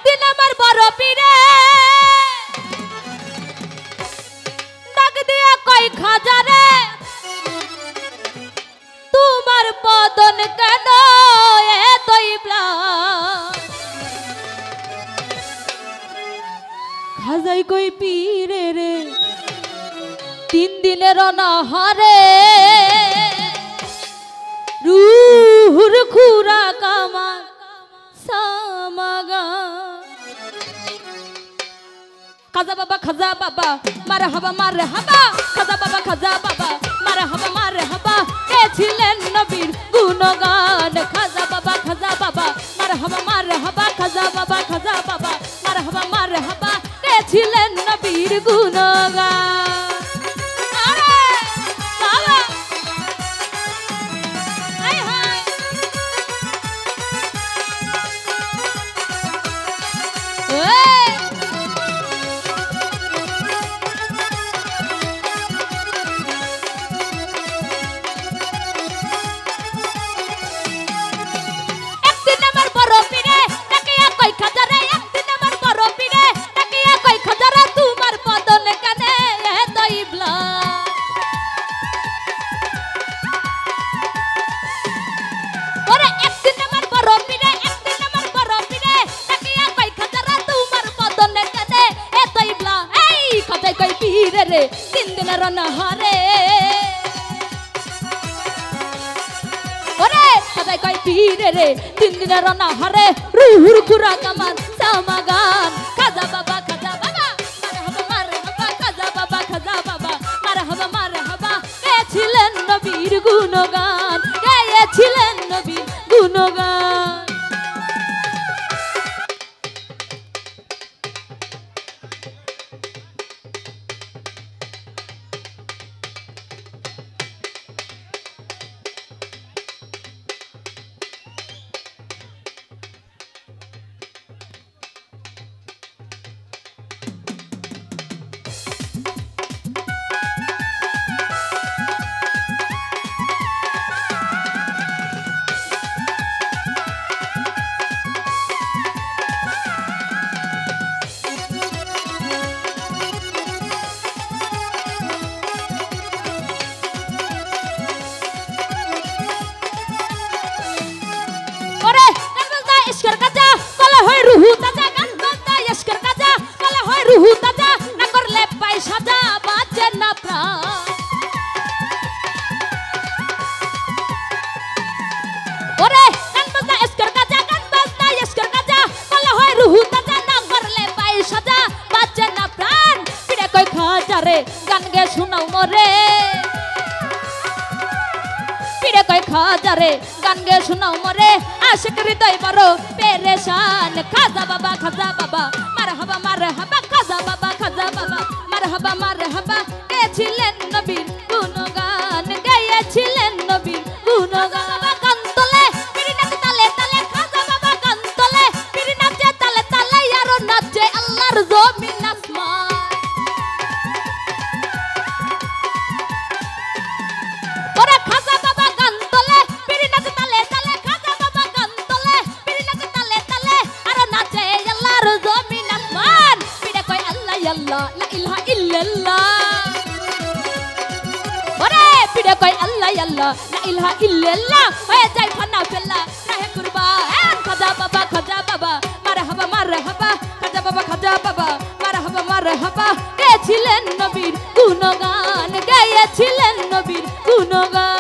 একদিন আমার বড় পীরে ডাক দিয়া কই খাজা রে তোমার বদন কেন এতই ম্লান খাজাই কই পীরে রে 3 দিনের অনাহারে রুহুর খুরাক আমার সামাগা খাজা বাবা মারহাবা খাজা বাবা মারহাবা কে ছিলেন নবীর গুণগান খাজা বাবা মারহাবা খাজা বাবা মারহাবা কে ছিলেন নবীর গুণগান রে 3 দিনের অনাহারে ওরে খাজাই কই পীরে রে 3 দিনের অনাহারে রুহুর খুরাক আমার সামাগান খাজা বাবা মারহাবা খাজা বাবা মারহাবা কে ছিলেন নবীর গুণগান কে ছিলেন নবীর গুণগান না করলে পাই সাজা বাঁচে না প্রাণ ওরে গান বাজনা ইস্কর কাজা কলে হয় রুহু তাজা না করলে পাই সাজা বাঁচে না প্রাণ পিড়ে কই খাজা রে গান গে শোনাও মরে পিড়ে কই খাজা রে গান গে শোনাও মরে আশিক হৃদয় বড় পেরেশান খাজা বাবা মারহাবা খাজা বাবা মারহাবা কে ছিলেন নবীর গুণগান গেয়েছিলেন নবীর গুণগান কান্তলে পিরি নাচে তালে তালে খাজা বাবা কান্তলে পিরি নাচে তালে তালে আর নাচে আল্লাহর জমিন আসমান ওরে খাজা বাবা কান্তলে পিরি নাচে তালে তালে খাজা বাবা কান্তলে পিরি নাচে তালে তালে আর নাচে আল্লাহর জমিন আসমান পিড়ে কই আল্লাহ আল্লাহ লা ইলাহা ইল্লাল্লাহ ওরে পিড়ে কই আল্লাহ আল্লাহ লা ইলাহা ইল্লাল্লাহ হয়ে যায় ফানা ফেলা রাহে কুরবান খাজা বাবা মারহাবা খাজা বাবা মারহাবা কে ছিলেন নবীর গুণগান গেয়েছিলেন নবীর গুণগান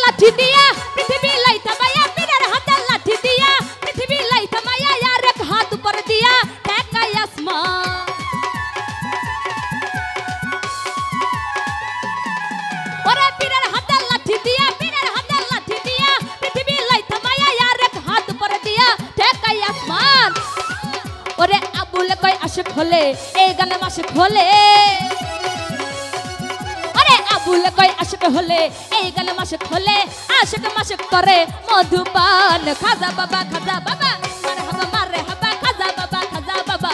লাঠি দিয়া পৃথিবী লাইতা মায়া পীরের হাতে লাঠি দিয়া পৃথিবী লাইতা মায়া আর এক হাত উপর দিয়া ঠেকাই আসমান ওরে পীরের হাতে লাঠি দিয়া পৃথিবী লাইতা মায়া আর এক হাত উপর দিয়া ঠেকাই আসমান ওরে আশিক হলে এই গানে মাসিক হলে আরে আবুল কয় আশিক হলে এই গানে মাসিক হলে আশিক মাসিক করে মধুপান খাজা বাবা মারহাবা মারহাবা খাজা বাবা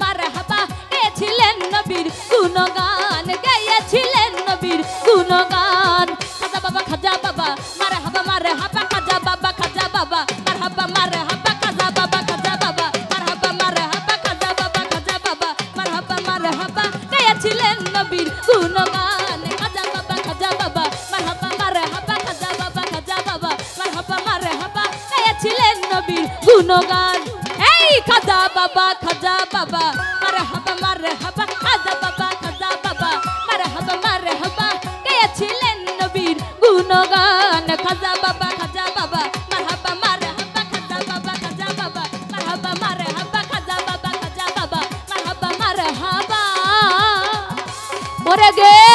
মারহাবা গেছিলেন নবীর গুণগান গেয়েছিলেন নবীর গুণগান খাজা বাবা মারহাবা খাজা বাবা মারহাবা মারহাবা খাজা বাবা মারহাবা মারহাবা খাজা বাবা মারহাবা গেয়েছিলেন নবীর গুণগান খাজা বাবা মারহাবা মারহাবা খাজা বাবা মারহাবা মারহাবা গেয়েছিলেন নবীর গুণগান এই খাজা বাবা মারহাবা খাজা বাবা মারহাবা গেয়েছিলেন নবীর গুণগান খাজা বাবা মারহাবা খাজা বাবা মারহাবা মারহাবা খাজা বাবা মারহাবা মারহাবা ওরে গে